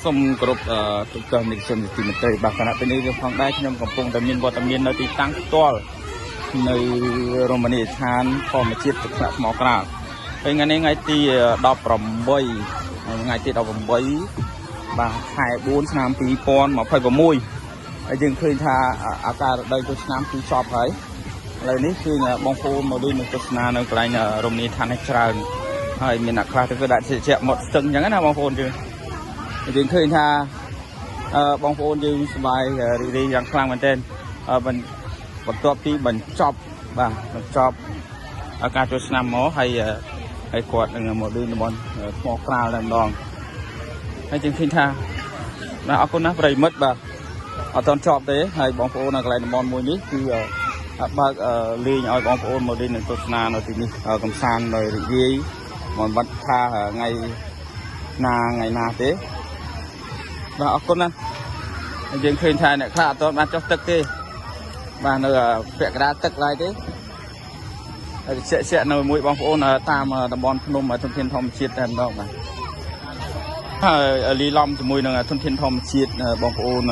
សូមគោរពទូទៅនិកជនទីមន្ត្រីបាទគណៈពេលនេះយើងផងដែរខ្ញុំកំពុងតែមានវត្តមាននៅទីតាំងផ្ទាល់នៅរមណីយដ្ឋានធម្មជាតិទឹកថ្នាក់ថ្មក្រាលហើយថ្ងៃនេះថ្ងៃទី18ថ្ងៃទី18បាទខែ4ឆ្នាំ2026ហើយយើងឃើញថាអាកាសរដូវចូលឆ្នាំគឺចប់ហើយឥឡូវនេះគឺបងប្អូនមកលេងនៅទស្សនានៅកន្លែងរមណីយដ្ឋាននេះច្រើនហើយមានអ្នកខ្លះទៅគឺដាក់ជាក់មកស្ទឹងអញ្ចឹងណាបងប្អូនយើងឃើញថាបងប្អូនយើងសប្បាយរីករាយយ៉ាងខ្លាំងមែនទែនបន្ទាប់ពីបញ្ចប់ការចូលឆ្នាំមកហើយគាត់នឹងមកលេងតំបន់ថ្មក្រាលតែម្ដងហើយយើងឃើញថាបាទអរគុណណាស់ប្រិមិត្តបាទអត់ទាន់ចប់ទេហើយបងប្អូននៅកន្លែងតំបន់មួយនេះគឺបើកលេងឲ្យបងប្អូនមកលេងនឹងទស្សនានៅទីនេះកំសាន្តនៅរីករាយមិនបាត់ថាថ្ងៃណាទេបាទអរគុណណាស់យើងឃើញថាអ្នកខ្លះអត់ទាន់បានចុះទឹកទេបាទនៅពាក់កណ្ដាលទឹកឡើយទេហើយជាក់នៅមួយបងប្អូនតាមតំបន់ភ្នំធនធានធម្មជាតិតែម្ដងបាទហើយលីឡំជាមួយនឹងធនធានធម្មជាតិបងប្អូន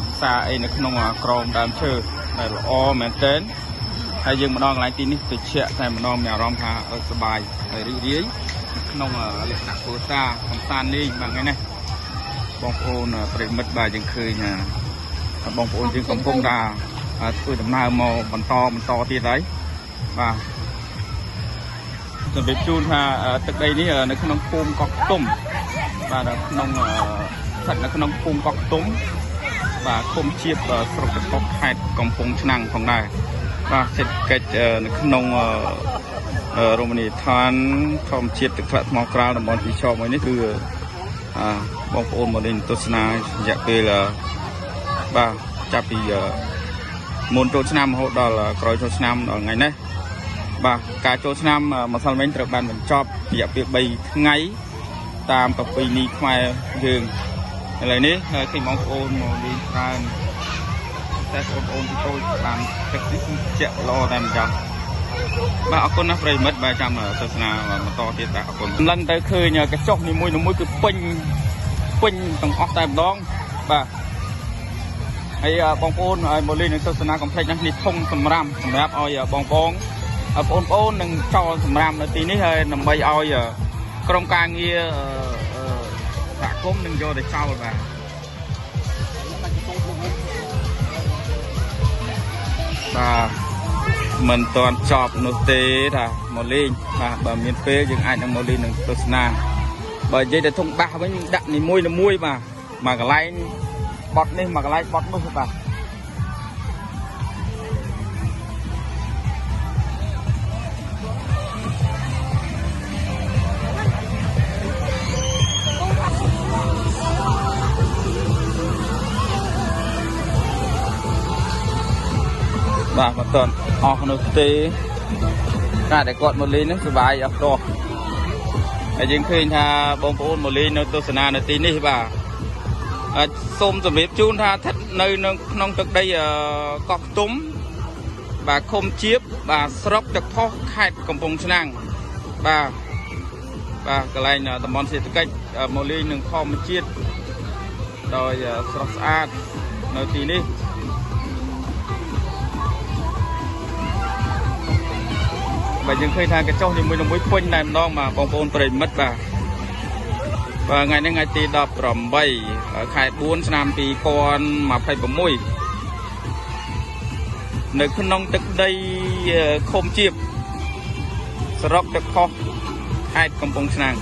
ផ្សារអីនៅក្នុងក្រមដើមឈើដែលល្អមែនទែនហើយយើងមកដល់កន្លែងទីនេះទៅជាក់តែម្ដងមានអារម្មណ៍ថាសប្បាយហើយរីករាយក្នុងលក្ខណៈគ្រួសារកំសាន្តលេងបាទថ្ងៃនេះបងប្អូនប្រិមិត្តបាទយើងឃើញបងប្អូនយើងកំពុងថាធ្វើដំណើរមកបន្តទៀតហើយបាទសម្រាប់ជូនថាទឹកដីនេះនៅក្នុងភូមិកោះខ្ទុំបាទនៅក្នុងស្ថិតនៅក្នុងភូមិកោះខ្ទុំបាទឃុំជាបស្រុកកោះខេត្តកំពង់ឆ្នាំងផងដែរបាទសេដ្ឋកិច្ចនៅក្នុងរមណីយដ្ឋានធម្មជាតិទឹកថ្នាក់ថ្មក្រាលតំបន់ទីឈប់មួយនេះគឺបងប្អូនមកលេងទស្សនារយៈពេលបាទចាប់ពីមុនចូលឆ្នាំរហូតដល់ក្រោយចូលឆ្នាំដល់ថ្ងៃនេះបាទការចូលឆ្នាំម្សិលមិញត្រូវបានបញ្ចប់រយៈពេល3ថ្ងៃតាមប្រពៃណីខ្មែរយើងឥឡូវនេះឃើញបងប្អូនមកលេងច្រើនតែបងប្អូនទីតូចបានទឹកនេះជាក់ល្អតែម្ដងបាទអរគុណណាស់ប្រិមិត្តបាទចាំទស្សនាបន្តទៀតបាទអរគុណម្លឹងទៅឃើញកញ្ចក់នីមួយគឺពេញទាំងអស់តែម្ដងបាទហើយបងប្អូនឲ្យមកលេងនៅទស្សនាកុំភ្លេចណានេះធុងសម្រាប់ឲ្យបងប្អូននឹងចោលសម្រាប់នៅទីនេះហើយដើម្បីឲ្យក្រុមការងារសហគមន៍នឹងយកទៅចោលបាទមិនទាន់ចប់នោះទេថាមកលេងបាទបើមានពេលយើងអាចនឹងមកលេងនឹងទស្សនាបើនិយាយទៅធុងបាសវិញដាក់នីមួយបាទមកកន្លែងបត់នេះមកកន្លែងបត់នោះបាទបាទមិនទាន់អស់នោះទេការដែលគាត់មកលេងហ្នឹងសុបាយអស់តោះហើយយើងឃើញថាបងប្អូនមកលេងនៅទស្សនានៅទីនេះបាទសូមជម្រាបជូនថាស្ថិតនៅក្នុងទឹកដីកោះខ្ទុំបាទឃុំជាបបាទស្រុកទឹកផុសខេត្តកំពង់ឆ្នាំងបាទកន្លែងតំបន់សេដ្ឋកិច្ចមកលេងនឹងធម្មជាតិដោយស្រស់ស្អាតនៅទីនេះបាទយើងឃើញថាកញ្ចក់នីមួយពេញតែម្ដងបាទបងប្អូនប្រិមិត្តបាទថ្ងៃនេះថ្ងៃទី18ខែ4ឆ្នាំ2026នៅក្នុងទឹកដីឃុំជាបស្រុកទឹកផុសខេត្តកំពង់ឆ្នាំង